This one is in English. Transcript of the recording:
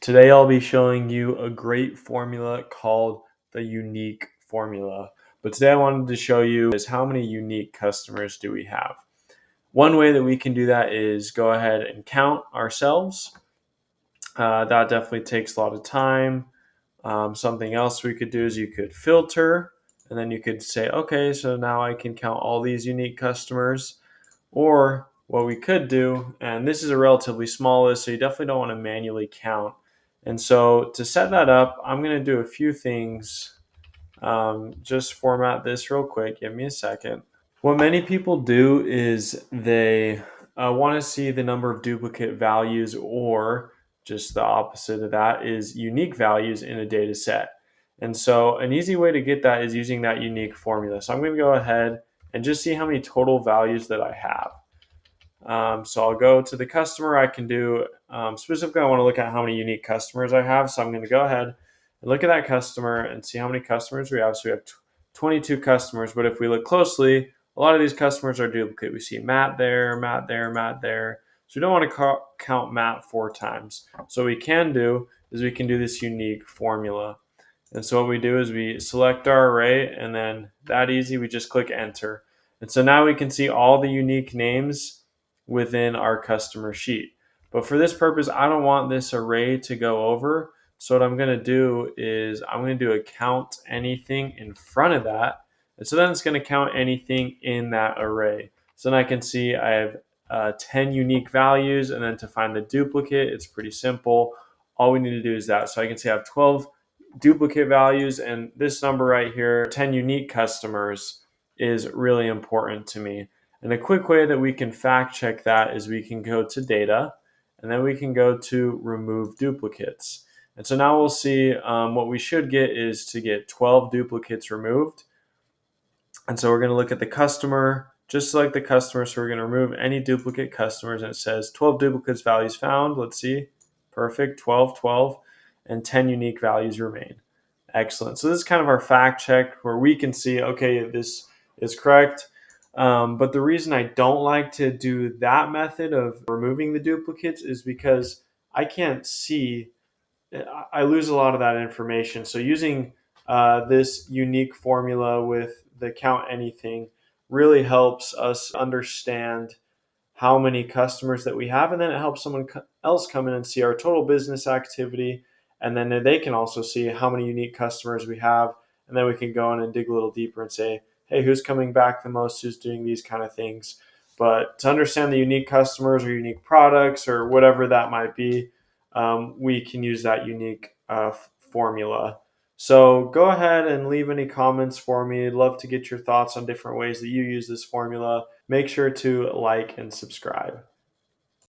Today I'll be showing you a great formula called the unique formula. But today I wanted to show you is how many unique customers do we have. One way that we can do that is go ahead and count ourselves. That definitely takes a lot of time. Something else we could do is you could filter, and then you could say, okay, so now I can count all these unique customers. Or what we could do, and this is a relatively small list, so you definitely don't want to manually count. And so to set that up, I'm going to do a few things. Just format this real quick. Give me a second. What many people do is they want to see the number of duplicate values, or just the opposite of that is unique values in a data set. And so an easy way to get that is using that unique formula. So I'm going to go ahead and just see how many total values that I have. So I'll go to the customer. I can do specifically, I want to look at how many unique customers I have. So I'm going to go ahead and look at that customer and see how many customers we have. So we have 22 customers, but if we look closely, a lot of these customers are duplicate. We see Matt there, Matt there, Matt there. So we don't want to count Matt 4 times. So what we can do is we can do this unique formula. And so what we do is we select our array, and then that easy, we just click enter. And so now we can see all the unique names within our customer sheet. But for this purpose, I don't want this array to go over. So what I'm going to do is I'm going to do a count anything in front of that. And so then it's going to count anything in that array. So then I can see I have 10 unique values, and then to find the duplicate, it's pretty simple. All we need to do is that. So I can see I have 12 duplicate values, and this number right here, 10 unique customers, is really important to me. And a quick way that we can fact check that is we can go to data, and then we can go to remove duplicates. And so now we'll see what we should get is to get 12 duplicates removed. And so we're going to look at the customer, just select the customer. So we're going to remove any duplicate customers, and it says 12 duplicates values found. Let's see. Perfect. 12, 12, and 10 unique values remain. Excellent. So this is kind of our fact check where we can see, okay, this is correct. But the reason I don't like to do that method of removing the duplicates is because I can't see, I lose a lot of that information. So using this unique formula with the count anything really helps us understand how many customers that we have, and then it helps someone else come in and see our total business activity, and then they can also see how many unique customers we have, and then we can go in and dig a little deeper and say, hey, who's coming back the most, who's doing these kind of things. But to understand the unique customers or unique products or whatever that might be, we can use that unique formula. So go ahead and leave any comments for me. I'd love to get your thoughts on different ways that you use this formula. Make sure to like and subscribe.